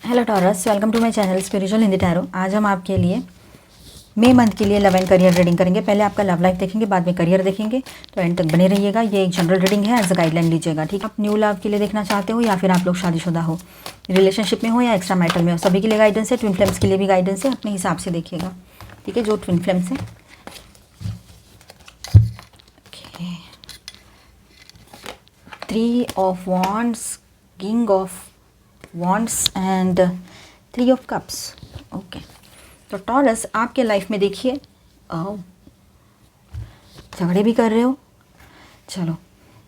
Hello Taurus, welcome to my channel spiritual Hindi tarot. आज हम आपके लिए मई मंथ के लिए लव एंड करियर रीडिंग करेंगे। पहले आपका लव लाइफ देखेंगे, बाद में करियर देखेंगे, तो एंड तक बने रहिएगा। ये एक जनरल रीडिंग है, एज अ गाइडलाइन लीजिएगा, ठीक है। आप न्यू लव के लिए देखना चाहते हो या फिर आप लोग शादीशुदा हो, रिलेशनशिप में हो या एक्स्ट्रा मैरिटल में हो, सभी के लिए गाइडेंस है। ट्विन फ्लेम्स के लिए भी गाइडेंस है, अपने हिसाब से देखिएगा, ठीक है। जो ट्विन फ्लेम्स है, three of wands, king of wands and three of cups. Okay, तो टॉरस आपके लाइफ में देखिए, झगड़े भी कर रहे हो। चलो,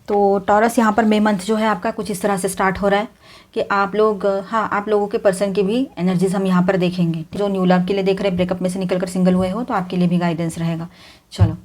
तो टॉरस यहाँ पर मई मंथ जो है आपका कुछ इस तरह से स्टार्ट हो रहा है कि आप लोग, हाँ, आप लोगों के पर्सन की भी एनर्जीज हम यहाँ पर देखेंगे। जो न्यू लव के लिए देख रहे हैं, ब्रेकअप में से निकलकर सिंगल हुए हो, तो आपके लिए भी गाइडेंस रहेगा। चलो,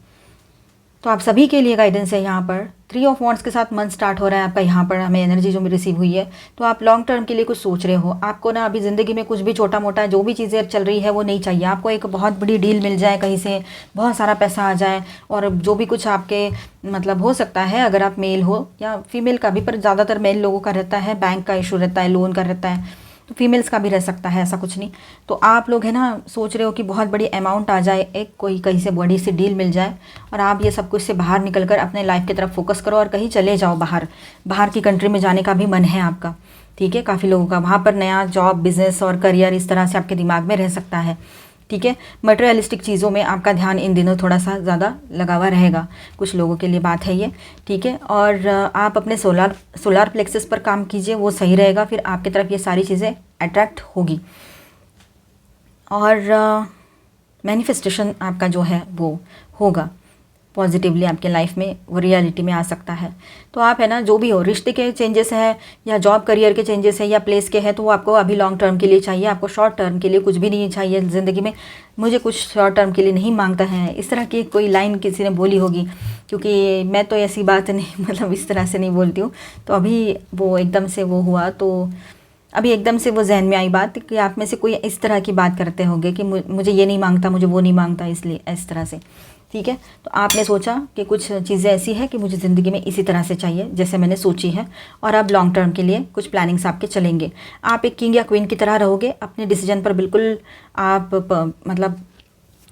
तो आप सभी के लिए गाइडेंस है यहाँ पर। थ्री ऑफ वॉन्ड्स के साथ मंथ स्टार्ट हो रहा है आपका। यहाँ पर हमें एनर्जी जो रिसीव हुई है, तो आप लॉन्ग टर्म के लिए कुछ सोच रहे हो। आपको ना अभी ज़िंदगी में कुछ भी छोटा मोटा जो भी चीज़ें चल रही है वो नहीं चाहिए आपको। एक बहुत बड़ी डील मिल जाए, कहीं से बहुत सारा पैसा आ जाए, और जो भी कुछ आपके मतलब हो सकता है, अगर आप मेल हो या फीमेल का भी, पर ज़्यादातर मेल लोगों का रहता है, बैंक का इशू रहता है, लोन का रहता है, तो फीमेल्स का भी रह सकता है, ऐसा कुछ नहीं। तो आप लोग है ना सोच रहे हो कि बहुत बड़ी अमाउंट आ जाए, एक कोई कहीं से बड़ी सी डील मिल जाए, और आप ये सब कुछ से बाहर निकल कर अपने लाइफ की तरफ फोकस करो और कहीं चले जाओ बाहर की कंट्री में जाने का भी मन है आपका, ठीक है। काफ़ी लोगों का वहाँ पर नया जॉब, बिजनेस और करियर इस तरह से आपके दिमाग में रह सकता है, ठीक है। मटेरियलिस्टिक चीज़ों में आपका ध्यान इन दिनों थोड़ा सा ज़्यादा लगा हुआ रहेगा, कुछ लोगों के लिए बात है ये, ठीक है। और आप अपने सोलार प्लेक्सस पर काम कीजिए, वो सही रहेगा, फिर आपकी तरफ ये सारी चीज़ें अट्रैक्ट होगी। और मैनिफेस्टेशन आपका जो है वो होगा पॉजिटिवली आपके लाइफ में, वो रियलिटी में आ सकता है। तो आप है ना, जो भी हो, रिश्ते के चेंजेस है या जॉब करियर के चेंजेस है या प्लेस के हैं, तो वो आपको अभी लॉन्ग टर्म के लिए चाहिए। आपको शॉर्ट टर्म के लिए कुछ भी नहीं चाहिए ज़िंदगी में। मुझे कुछ शॉर्ट टर्म के लिए नहीं मांगता है, इस तरह की कोई लाइन किसी ने बोली होगी, क्योंकि मैं तो ऐसी बात नहीं मतलब इस तरह से नहीं बोलती हूँ। तो अभी वो एकदम से वो हुआ, तो अभी एकदम से वो जहन में आई बात कि आप में से कोई इस तरह की बात करते होंगे कि मुझे ये नहीं मांगता, मुझे वो नहीं मांगता, इसलिए इस तरह से, ठीक है। तो आपने सोचा कि कुछ चीज़ें ऐसी है कि मुझे ज़िंदगी में इसी तरह से चाहिए जैसे मैंने सोची है, और अब लॉन्ग टर्म के लिए कुछ प्लानिंग्स आपके चलेंगे। आप एक किंग या क्वीन की तरह रहोगे, अपने डिसीजन पर बिल्कुल आप मतलब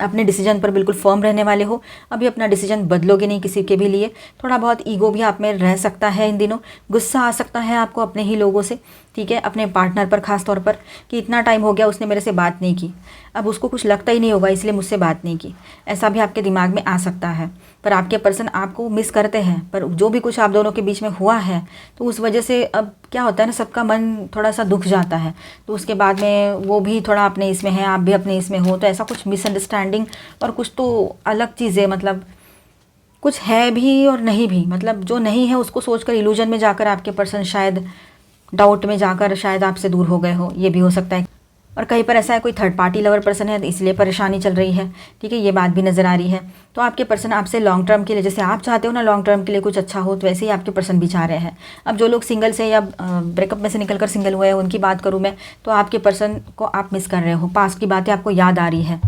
अपने डिसीजन पर बिल्कुल फर्म रहने वाले हो। अभी अपना डिसीजन बदलोगे नहीं किसी के भी लिए। थोड़ा बहुत ईगो भी आप में रह सकता है इन दिनों, गुस्सा आ सकता है आपको अपने ही लोगों से, ठीक है, अपने पार्टनर पर खास तौर पर, कि इतना टाइम हो गया उसने मेरे से बात नहीं की, अब उसको कुछ लगता ही नहीं होगा इसलिए मुझसे बात नहीं की, ऐसा भी आपके दिमाग में आ सकता है। पर आपके पर्सन आपको मिस करते हैं, पर जो भी कुछ आप दोनों के बीच में हुआ है, तो उस वजह से अब क्या होता है ना, सबका मन थोड़ा सा दुख जाता है, तो उसके बाद में वो भी थोड़ा अपने इसमें है, आप भी अपने इसमें हो, तो ऐसा कुछ मिसअंडरस्टैंडिंग और कुछ तो अलग चीज़ें, मतलब कुछ है भी और नहीं भी, मतलब जो नहीं है उसको सोचकर इल्यूजन में जाकर आपके पर्सन शायद डाउट में जाकर शायद आपसे दूर हो गए हो, ये भी हो सकता है। और कहीं पर ऐसा है कोई थर्ड पार्टी लवर पर्सन है, इसलिए परेशानी चल रही है, ठीक है, ये बात भी नज़र आ रही है। तो आपके पर्सन आपसे लॉन्ग टर्म के लिए, जैसे आप चाहते हो ना लॉन्ग टर्म के लिए कुछ अच्छा हो, तो वैसे ही आपके पर्सन भी चाह रहे हैं। अब जो लोग सिंगल से या ब्रेकअप में से निकलकर सिंगल हुए हैं उनकी बात करूँ मैं, तो आपके पर्सन को आप मिस कर रहे हो, पास्ट की बातें आपको याद आ रही है,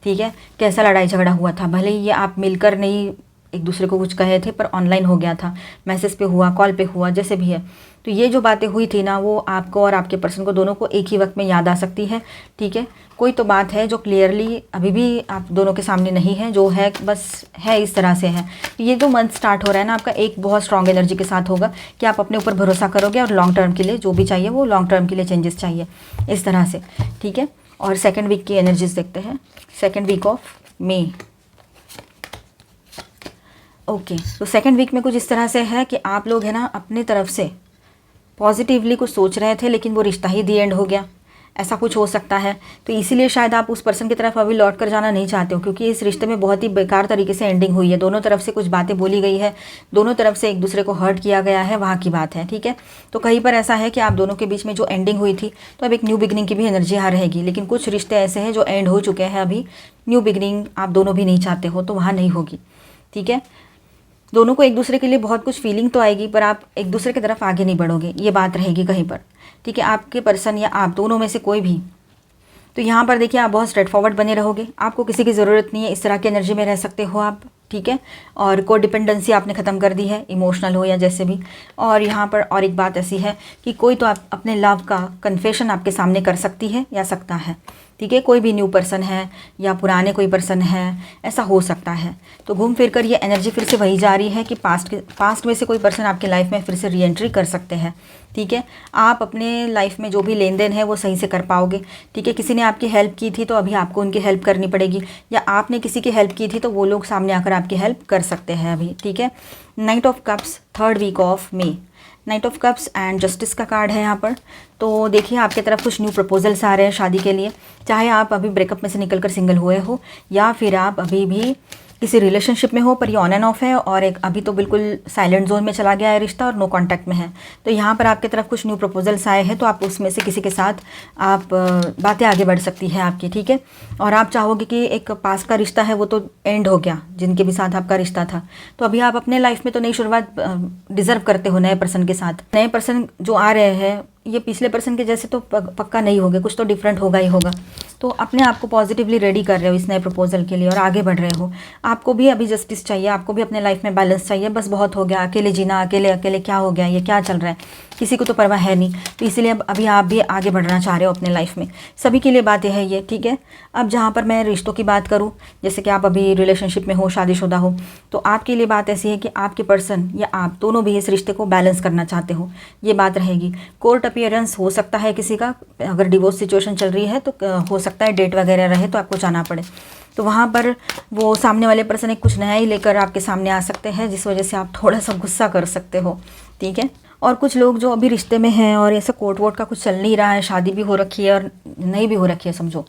ठीक है, कैसा लड़ाई झगड़ा हुआ था, भले ही ये आप मिलकर नहीं एक दूसरे को कुछ कहे थे, पर ऑनलाइन हो गया था, मैसेज पे हुआ, कॉल पे हुआ, जैसे भी है। तो ये जो बातें हुई थी ना, वो आपको और आपके पर्सन को दोनों को एक ही वक्त में याद आ सकती है, ठीक है। कोई तो बात है जो क्लियरली अभी भी आप दोनों के सामने नहीं है, जो है बस है इस तरह से है। ये जो मंथ स्टार्ट हो रहा है ना आपका, एक बहुत स्ट्रॉन्ग एनर्जी के साथ होगा कि आप अपने ऊपर भरोसा करोगे और लॉन्ग टर्म के लिए जो भी चाहिए वो लॉन्ग टर्म के लिए चेंजेस चाहिए, इस तरह से, ठीक है। और सेकेंड वीक की एनर्जीज देखते हैं, second week of May. Okay, तो सेकेंड वीक में कुछ इस तरह से है कि आप लोग है ना अपनी तरफ से पॉजिटिवली कुछ सोच रहे थे, लेकिन वो रिश्ता ही दी एंड हो गया, ऐसा कुछ हो सकता है। तो इसीलिए शायद आप उस पर्सन की तरफ अभी लौट कर जाना नहीं चाहते हो, क्योंकि इस रिश्ते में बहुत ही बेकार तरीके से एंडिंग हुई है, दोनों तरफ से कुछ बातें बोली गई है, दोनों तरफ से एक दूसरे को हर्ट किया गया है, वहाँ की बात है, ठीक है। तो कहीं पर ऐसा है कि आप दोनों के बीच में जो एंडिंग हुई थी, तो अब एक न्यू बिगनिंग की भी एनर्जी यहाँ रहेगी। लेकिन कुछ रिश्ते ऐसे हैं जो एंड हो चुके हैं, अभी न्यू बिगनिंग आप दोनों भी नहीं चाहते हो, तो वहाँ नहीं होगी, ठीक है। दोनों को एक दूसरे के लिए बहुत कुछ फीलिंग तो आएगी, पर आप एक दूसरे की तरफ आगे नहीं बढ़ोगे, ये बात रहेगी कहीं पर, ठीक है। आपके पर्सन या आप दोनों में से कोई भी, तो यहाँ पर देखिए आप बहुत स्ट्रेट फॉरवर्ड बने रहोगे, आपको किसी की ज़रूरत नहीं है, इस तरह की एनर्जी में रह सकते हो आप, ठीक है। और कोडिपेंडेंसी आपने ख़त्म कर दी है, इमोशनल हो या जैसे भी। और यहाँ पर और एक बात ऐसी है कि कोई तो आप अपने लव का कन्फेशन आपके सामने कर सकती है या सकता है, ठीक है। कोई भी न्यू पर्सन है या पुराने कोई पर्सन है, ऐसा हो सकता है। तो घूम फिर कर ये एनर्जी फिर से वही जा रही है कि पास्ट में से कोई पर्सन आपके लाइफ में फिर से री एंट्री कर सकते हैं, ठीक है। आप अपने लाइफ में जो भी लेन देन है वो सही से कर पाओगे, ठीक है। किसी ने आपकी हेल्प की थी तो अभी आपको उनकी हेल्प करनी पड़ेगी, या आपने किसी की हेल्प की थी तो वो लोग सामने आकर आपकी हेल्प कर सकते हैं अभी, ठीक है। Knight of cups, 3rd week of May, knight of cups and justice का कार्ड है यहाँ पर। तो देखिए आपकी तरफ कुछ न्यू प्रपोजल्स आ रहे हैं शादी के लिए, चाहे आप अभी ब्रेकअप में से निकलकर सिंगल हुए हो या फिर आप अभी भी किसी रिलेशनशिप में हो, पर ये ऑन एंड ऑफ है, और एक अभी तो बिल्कुल साइलेंट जोन में चला गया है रिश्ता और नो कांटेक्ट में है। तो यहाँ पर आपकी तरफ कुछ न्यू प्रपोजल्स आए हैं, तो आप उसमें से किसी के साथ आप बातें आगे बढ़ सकती है आपकी, ठीक है। और आप चाहोगे कि एक पास का रिश्ता है वो तो एंड हो गया, जिनके भी साथ आपका रिश्ता था, तो अभी आप अपने लाइफ में तो नई शुरुआत डिज़र्व करते हो नए पर्सन के साथ। नए पर्सन जो आ रहे हैं ये पिछले पर्सन के जैसे तो पक्का नहीं होगा, कुछ तो डिफरेंट होगा ही होगा। तो अपने आप को पॉजिटिवली रेडी कर रहे हो इस नए प्रपोजल के लिए और आगे बढ़ रहे हो। आपको भी अभी जस्टिस चाहिए, आपको भी अपने लाइफ में बैलेंस चाहिए। बस बहुत हो गया अकेले जीना, अकेले अकेले क्या हो गया, ये क्या चल रहा है, किसी को तो परवाह है नहीं। तो इसीलिए अभी आप भी आगे बढ़ना चाह रहे हो अपने लाइफ में। सभी के लिए बातें है ये, ठीक है। अब जहाँ पर मैं रिश्तों की बात करूँ, जैसे कि आप अभी रिलेशनशिप में हो, शादीशुदा हो, तो आपके लिए बात ऐसी है कि आपके पर्सन या आप दोनों भी इस रिश्ते को बैलेंस करना चाहते हो, ये बात रहेगी। कोर्ट अपीयरेंस हो सकता है किसी का, अगर डिवोर्स सिचुएशन चल रही है तो हो सकता है डेट वगैरह रहे तो आपको जाना पड़े। तो वहाँ पर वो सामने वाले पर्सन एक कुछ नया ही लेकर आपके सामने आ सकते हैं, जिस वजह से आप थोड़ा सा गुस्सा कर सकते हो, ठीक है। और कुछ लोग जो अभी रिश्ते में हैं और ऐसा कोर्ट वोट का कुछ चल नहीं रहा है, शादी भी हो रखी है और नहीं भी हो रखी है समझो,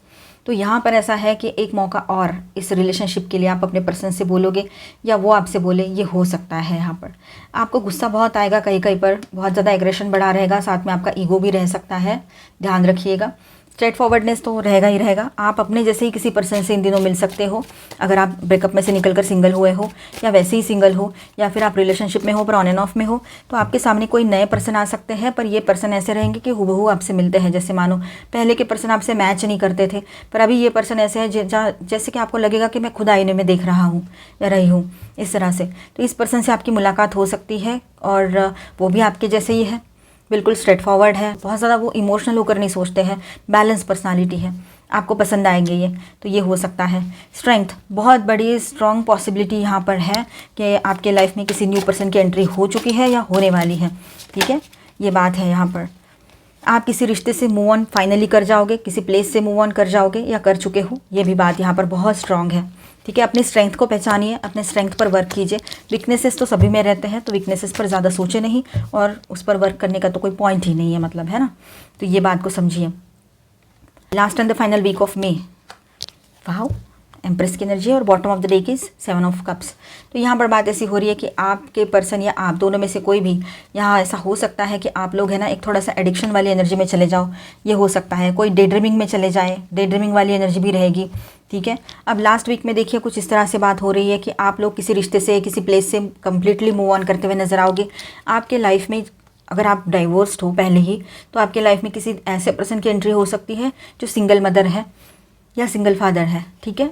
तो यहाँ पर ऐसा है कि एक मौका और इस रिलेशनशिप के लिए आप अपने पर्सन से बोलोगे या वो आपसे बोले, ये हो सकता है। यहाँ पर आपको गुस्सा बहुत आएगा, कहीं कहीं पर बहुत ज़्यादा एग्रेशन बढ़ा रहेगा, साथ में आपका ईगो भी रह सकता है, ध्यान रखिएगा। स्ट्रेट फॉरवर्डनेस तो रहेगा ही रहेगा। आप अपने जैसे ही किसी पर्सन से इन दिनों मिल सकते हो, अगर आप ब्रेकअप में से निकलकर सिंगल हुए हो या वैसे ही सिंगल हो, या फिर आप रिलेशनशिप में हो पर ऑन एंड ऑफ में हो, तो आपके सामने कोई नए पर्सन आ सकते हैं। पर ये पर्सन ऐसे रहेंगे कि हूबहू आपसे मिलते हैं, जैसे मानो पहले के पर्सन आपसे मैच नहीं करते थे, पर अभी ये पर्सन ऐसे है जैसे कि आपको लगेगा कि मैं खुद आईने में देख रहा हूँ या रही हूँ, इस तरह से। तो इस पर्सन से आपकी मुलाकात हो सकती है और वो भी आपके जैसे ही है, बिल्कुल स्ट्रेट फॉरवर्ड है, बहुत ज़्यादा वो इमोशनल होकर नहीं सोचते हैं, बैलेंस पर्सनालिटी है, आपको पसंद आएंगे ये, तो ये हो सकता है। स्ट्रेंथ, बहुत बड़ी स्ट्रॉन्ग पॉसिबिलिटी यहाँ पर है कि आपके लाइफ में किसी न्यू पर्सन की एंट्री हो चुकी है या होने वाली है, ठीक है। ये बात है यहाँ पर। आप किसी रिश्ते से मूव ऑन फाइनली कर जाओगे, किसी प्लेस से मूव ऑन कर जाओगे या कर चुके हो, ये भी बात यहाँ पर बहुत स्ट्रॉन्ग है, ठीक है। अपनी स्ट्रेंथ को पहचानिए, अपने स्ट्रेंथ पर वर्क कीजिए। वीकनेसेस तो सभी में रहते हैं, तो वीकनेसेस पर ज़्यादा सोचे नहीं और उस पर वर्क करने का तो कोई पॉइंट ही नहीं है, मतलब, है ना। तो ये बात को समझिए। Last and the final week of May, wow, empress की एनर्जी और bottom of the deck is 7 of cups. तो यहाँ पर बात ऐसी हो रही है कि आपके पर्सन या आप दोनों में से कोई भी, यहाँ ऐसा हो सकता है कि आप लोग है ना एक थोड़ा सा एडिक्शन वाली एनर्जी में चले जाओ, ये हो सकता है। कोई डे ड्रीमिंग में चले जाए, डे ड्रीमिंग वाली एनर्जी भी रहेगी, ठीक है। अब लास्ट वीक में देखिए कुछ इस तरह से बात हो रही है कि आप लोग किसी रिश्ते से, किसी प्लेस से कम्प्लीटली मूव ऑन करते हुए नजर आओगे। आपके लाइफ में अगर आप डाइवोर्स्ड हो पहले ही, तो आपके लाइफ में किसी ऐसे पर्सन की एंट्री हो सकती है जो सिंगल मदर है या सिंगल फादर है, ठीक है,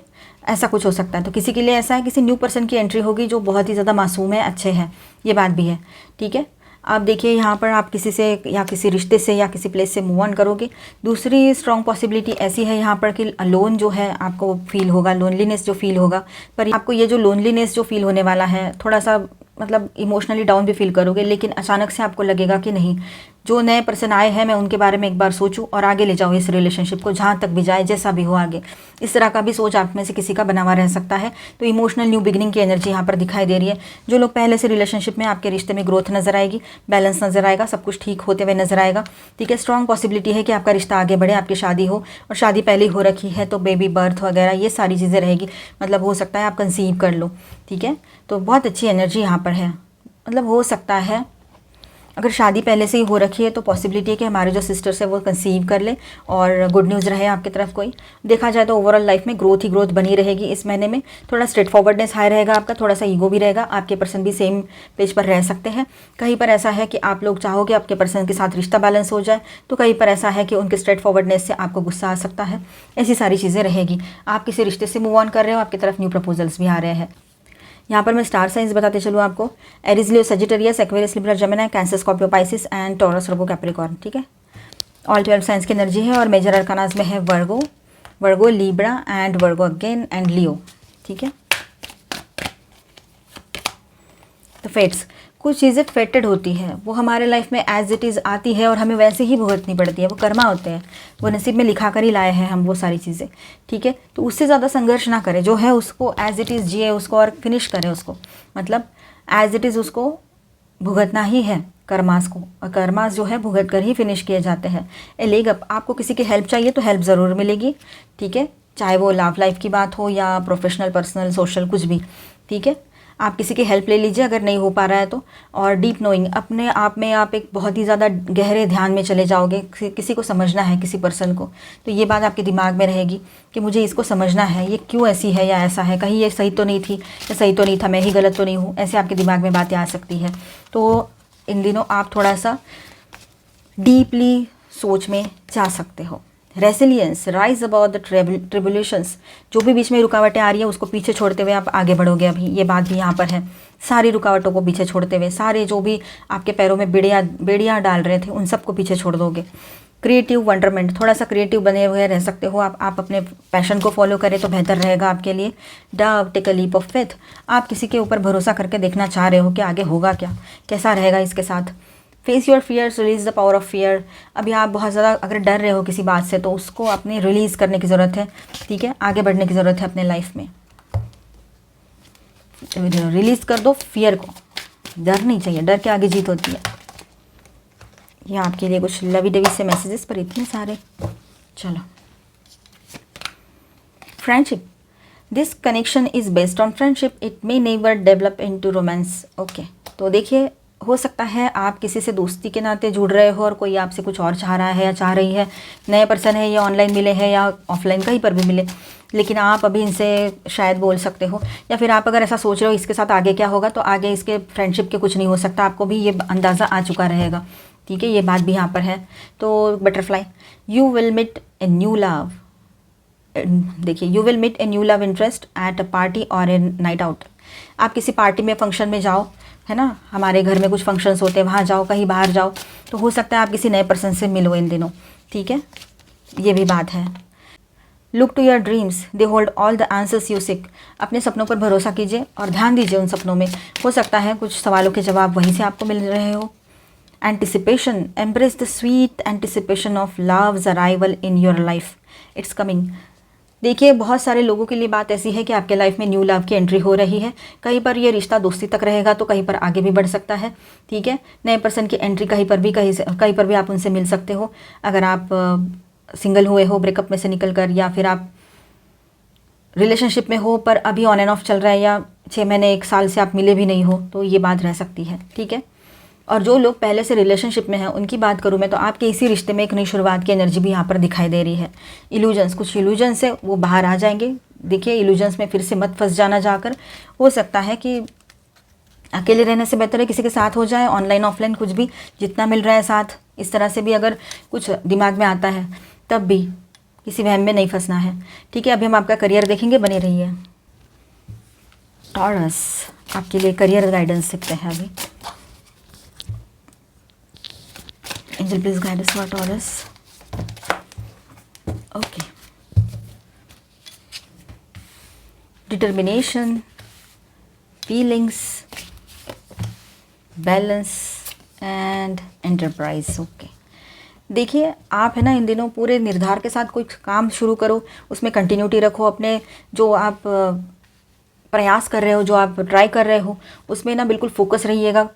ऐसा कुछ हो सकता है। तो किसी के लिए ऐसा है, किसी न्यू पर्सन की एंट्री होगी जो बहुत ही ज़्यादा मासूम है, अच्छे हैं, ये बात भी है, ठीक है। आप देखिए यहाँ पर आप किसी से या किसी रिश्ते से या किसी प्लेस से मूव ऑन करोगे। दूसरी स्ट्रॉन्ग पॉसिबिलिटी ऐसी है यहाँ पर कि लोन जो है आपको फील होगा, लोनलीनेस जो फील होगा, पर आपको ये जो लोनलीनेस जो फील होने वाला है, थोड़ा सा मतलब इमोशनली डाउन भी फील करोगे, लेकिन अचानक से आपको लगेगा कि नहीं, जो नए पर्सन आए हैं मैं उनके बारे में एक बार सोचूं और आगे ले जाऊँ इस रिलेशनशिप को, जहाँ तक भी जाए, जैसा भी हो आगे। इस तरह का भी सोच आप में से किसी का बना हुआ रह सकता है। तो इमोशनल न्यू बिगिनिंग की एनर्जी यहाँ पर दिखाई दे रही है। जो लोग पहले से रिलेशनशिप में, आपके रिश्ते में ग्रोथ नजर आएगी, बैलेंस नजर आएगा, सब कुछ ठीक होते हुए नजर आएगा, ठीक है। स्ट्रॉन्ग पॉसिबिलिटी है कि आपका रिश्ता आगे बढ़े, आपकी शादी हो, और शादी पहले ही हो रखी है तो बेबी बर्थ वगैरह ये सारी चीज़ें रहेगी, मतलब हो सकता है आप कंसीव कर लो, ठीक है। तो बहुत अच्छी एनर्जी यहाँ पर है, मतलब हो सकता है अगर शादी पहले से ही हो रखी है तो पॉसिबिलिटी है कि हमारे जो सिस्टर्स है वो कंसीव कर ले और गुड न्यूज़ रहे आपकी तरफ कोई। देखा जाए तो ओवरऑल लाइफ में ग्रोथ ही ग्रोथ बनी रहेगी इस महीने में। थोड़ा स्ट्रेट फॉरवर्डनेस हाई रहेगा आपका, थोड़ा सा ईगो भी रहेगा, आपके पर्सन भी सेम पेज पर रह सकते हैं। कहीं पर ऐसा है कि आप लोग चाहोगे आपके पर्सन के साथ रिश्ता बैलेंस हो जाए, तो कहीं पर ऐसा है कि उनके स्ट्रेट फॉरवर्डनेस से आपको गुस्सा आ सकता है। ऐसी सारी चीज़ें रहेगी। आप किसी रिश्ते से मूव ऑन कर रहे हो, आपकी तरफ न्यू प्रपोजल्स भी आ रहे हैं। यहाँ पर मैं स्टार साइंस बताते चलूँ आपको, Aries Leo Sagittarius, Aquarius Libra Gemini, cancer Scorpio Pisces and Taurus Virgo Capricorn, ठीक है। ऑल 12 साइंस की एनर्जी है और मेजर अरकानाज में है Virgo Libra and Virgo again and Leo, ठीक है। तो फेट्स, कुछ चीज़ें फेटेड होती है, वो हमारे लाइफ में एज इट इज़ आती है और हमें वैसे ही भुगतनी पड़ती है, वो कर्मा होते हैं, वो नसीब में लिखा कर ही लाए हैं हम वो सारी चीज़ें, ठीक है। तो उससे ज़्यादा संघर्ष ना करें, जो है उसको एज इट इज़ जिए उसको और फिनिश करें उसको, मतलब एज इट इज़ उसको भुगतना ही है कर्मास को, और कर्मास जो है भुगत कर ही फिनिश किए जाते हैं। ए लेग अप, आपको किसी की हेल्प चाहिए तो हेल्प ज़रूर मिलेगी, ठीक है, चाहे वो लव लाइफ की बात हो या प्रोफेशनल पर्सनल सोशल कुछ भी, ठीक है। आप किसी की हेल्प ले लीजिए अगर नहीं हो पा रहा है तो। और डीप नोइंग, अपने आप में आप एक बहुत ही ज़्यादा गहरे ध्यान में चले जाओगे, किसी को समझना है, किसी पर्सन को, तो ये बात आपके दिमाग में रहेगी कि मुझे इसको समझना है, ये क्यों ऐसी है या ऐसा है, कहीं ये सही तो नहीं थी या सही तो नहीं था, मैं ही गलत तो नहीं हूँ, ऐसे आपके दिमाग में बातें आ सकती है। तो इन दिनों आप थोड़ा सा डीपली सोच में जा सकते हो। Resilience, rise about the tribulations, जो भी बीच में रुकावटें आ रही है उसको पीछे छोड़ते हुए आप आगे बढ़ोगे। अभी ये बात भी यहाँ पर है, सारी रुकावटों को पीछे छोड़ते हुए, सारे जो भी आपके पैरों में बेड़ियाँ डाल रहे थे उन सबको पीछे छोड़ दोगे। क्रिएटिव वंडरमेंट, थोड़ा सा क्रिएटिव बने हुए रह सकते हो आप अपने पैशन को फॉलो करें तो बेहतर रहेगा आपके लिए। Dove, take a leap of faith, आप किसी के ऊपर भरोसा करके देखना चाह रहे हो कि आगे होगा क्या, कैसा रहेगा इसके साथ। Face your fears, release the power of fear, अभी आप बहुत ज़्यादा अगर डर रहे हो किसी बात से तो उसको अपने रिलीज़ करने की ज़रूरत है, ठीक है, आगे बढ़ने की ज़रूरत है अपने लाइफ में। रिलीज़ कर दो फियर को, डर नहीं चाहिए, डर के आगे जीत होती है। ये आपके लिए कुछ लवी डवी से मैसेजेस पर इतने सारे। चलो, friendship, this connection is based on friendship, it may never develop into romance. Okay, तो देखिए हो सकता है आप किसी से दोस्ती के नाते जुड़ रहे हो और कोई आपसे कुछ और चाह रहा है या चाह रही है, नए पर्सन है या ऑनलाइन मिले हैं या ऑफलाइन कहीं पर भी मिले, लेकिन आप अभी इनसे शायद बोल सकते हो, या फिर आप अगर ऐसा सोच रहे हो इसके साथ आगे क्या होगा, तो आगे इसके फ्रेंडशिप के कुछ नहीं हो सकता, आपको भी ये अंदाज़ा आ चुका रहेगा, ठीक है, ये बात भी यहाँ पर है। तो butterfly, you will meet a new love, देखिए you will meet a new love interest at a party और ए नाइट आउट, आप किसी पार्टी में फंक्शन में जाओ, है ना, हमारे घर में कुछ फंक्शंस होते हैं वहाँ जाओ, कहीं बाहर जाओ, तो हो सकता है आप किसी नए पर्सन से मिलो इन दिनों, ठीक है, ये भी बात है। Look to your dreams, they hold all the answers you seek, अपने सपनों पर भरोसा कीजिए और ध्यान दीजिए उन सपनों में, हो सकता है कुछ सवालों के जवाब वहीं से आपको मिल रहे हो। Anticipation, embrace the sweet anticipation of loves arrival in your life, it's coming. देखिए बहुत सारे लोगों के लिए बात ऐसी है कि आपके लाइफ में न्यू लव की एंट्री हो रही है, कहीं पर ये रिश्ता दोस्ती तक रहेगा तो कहीं पर आगे भी बढ़ सकता है, ठीक है, नए पर्सन की एंट्री कहीं पर भी आप उनसे मिल सकते हो। अगर आप सिंगल हुए हो ब्रेकअप में से निकल कर, या फिर आप रिलेशनशिप में हो पर अभी ऑन एंड ऑफ चल रहा है, या 6 महीने 1 साल से आप मिले भी नहीं हो, तो ये बात रह सकती है, ठीक है। और जो लोग पहले से रिलेशनशिप में हैं उनकी बात करूँ मैं, तो आपके इसी रिश्ते में एक नई शुरुआत की एनर्जी भी यहाँ पर दिखाई दे रही है। इल्यूजन्स, कुछ इल्यूजन्स है वो बाहर आ जाएंगे, देखिए इल्यूजन्स में फिर से मत फंस जाना जाकर, हो सकता है कि अकेले रहने से बेहतर है किसी के साथ हो जाए, ऑनलाइन ऑफलाइन कुछ भी, जितना मिल रहा है साथ, इस तरह से भी अगर कुछ दिमाग में आता है तब भी किसी वहम में नहीं फंसना है, ठीक है। अभी हम आपका करियर देखेंगे, बने रहिए। टॉरस, आपके लिए करियर गाइडेंस देखते हैं अभी। Angel, please guide us for Taurus. Okay. Determination, feelings, balance and enterprise. Okay. देखिए आप है ना इन दिनों पूरे निर्धार के साथ कोई काम शुरू करो, उसमें कंटिन्यूटी रखो, अपने जो आप प्रयास कर रहे हो, जो आप ट्राई कर रहे हो उसमें ना बिल्कुल फोकस रहिएगा।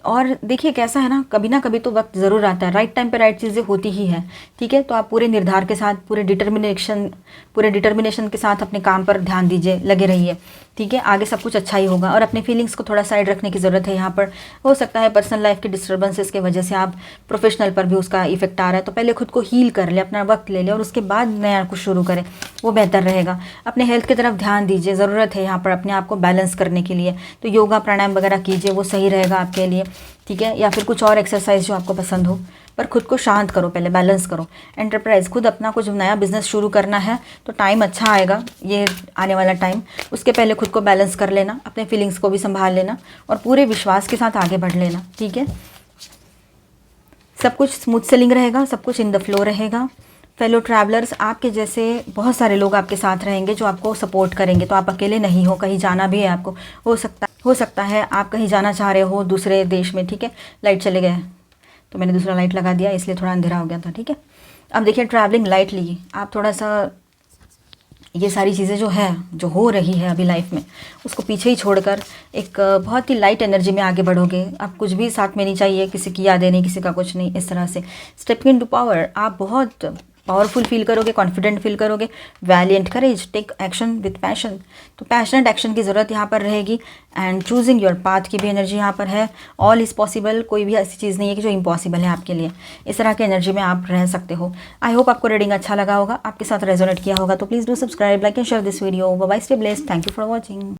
और देखिए कैसा है ना कभी तो वक्त ज़रूर आता है, राइट टाइम पे राइट चीज़ें होती ही है, ठीक है। तो आप पूरे निर्धार के साथ, पूरे डिटर्मिनेशन के साथ अपने काम पर ध्यान दीजिए, लगे रहिए, ठीक है, आगे सब कुछ अच्छा ही होगा। और अपने फीलिंग्स को थोड़ा साइड रखने की ज़रूरत है यहाँ पर, हो सकता है पर्सनल लाइफ के डिस्टर्बेंसेस की वजह से आप प्रोफेशनल पर भी उसका इफेक्ट आ रहा है, तो पहले खुद को हील कर ले, अपना वक्त ले ले और उसके बाद नया कुछ शुरू करें, वो बेहतर रहेगा। अपने हेल्थ की तरफ ध्यान दीजिए, ज़रूरत है यहाँ पर अपने आप को बैलेंस करने के लिए, तो योगा प्राणायाम वगैरह कीजिए, वो सही रहेगा आपके लिए, ठीक है, या फिर कुछ और एक्सरसाइज जो आपको पसंद हो पर खुद को शांत करो, पहले बैलेंस करो। एंटरप्राइज, खुद अपना कुछ नया बिजनेस शुरू करना है तो टाइम अच्छा आएगा, ये आने वाला टाइम। उसके पहले खुद को बैलेंस कर लेना, अपने फीलिंग्स को भी संभाल लेना और पूरे विश्वास के साथ आगे बढ़ लेना, ठीक है। सब कुछ स्मूथ सेलिंग रहेगा, सब कुछ इन द फ्लो रहेगा। फेलो ट्रैवलर्स, आपके जैसे बहुत सारे लोग आपके साथ रहेंगे जो आपको सपोर्ट करेंगे, तो आप अकेले नहीं हो। कहीं जाना भी है आपको, हो सकता है आप कहीं जाना चाह रहे हो दूसरे देश में, ठीक है। लाइट चले गए तो मैंने दूसरा लाइट लगा दिया, इसलिए थोड़ा अंधेरा हो गया था, ठीक है। अब देखिए ट्रैवलिंग लाइटली, आप थोड़ा सा ये सारी चीज़ें जो है, जो हो रही है अभी लाइफ में, उसको पीछे ही छोड़कर एक बहुत ही लाइट एनर्जी में आगे बढ़ोगे। आप कुछ भी साथ में नहीं चाहिए, किसी की यादें नहीं, किसी का कुछ नहीं, इस तरह से स्टेपिंग इनटू पावर। आप बहुत पावरफुल फील करोगे, कॉन्फिडेंट फील करोगे। Valiant courage, take action with passion, तो पैशनेट एक्शन की ज़रूरत यहाँ पर रहेगी। एंड चूजिंग योर पाथ की भी एनर्जी यहाँ पर है। ऑल इज़ पॉसिबल, कोई भी ऐसी चीज़ नहीं है कि जो इम्पॉसिबल है आपके लिए। इस तरह की एनर्जी में आप रह सकते हो। आई होप आपको रीडिंग अच्छा लगा होगा, आपके साथ रेजोनेट किया होगा। तो please do subscribe, like and share this video. Bye bye, stay blessed, thank you for watching.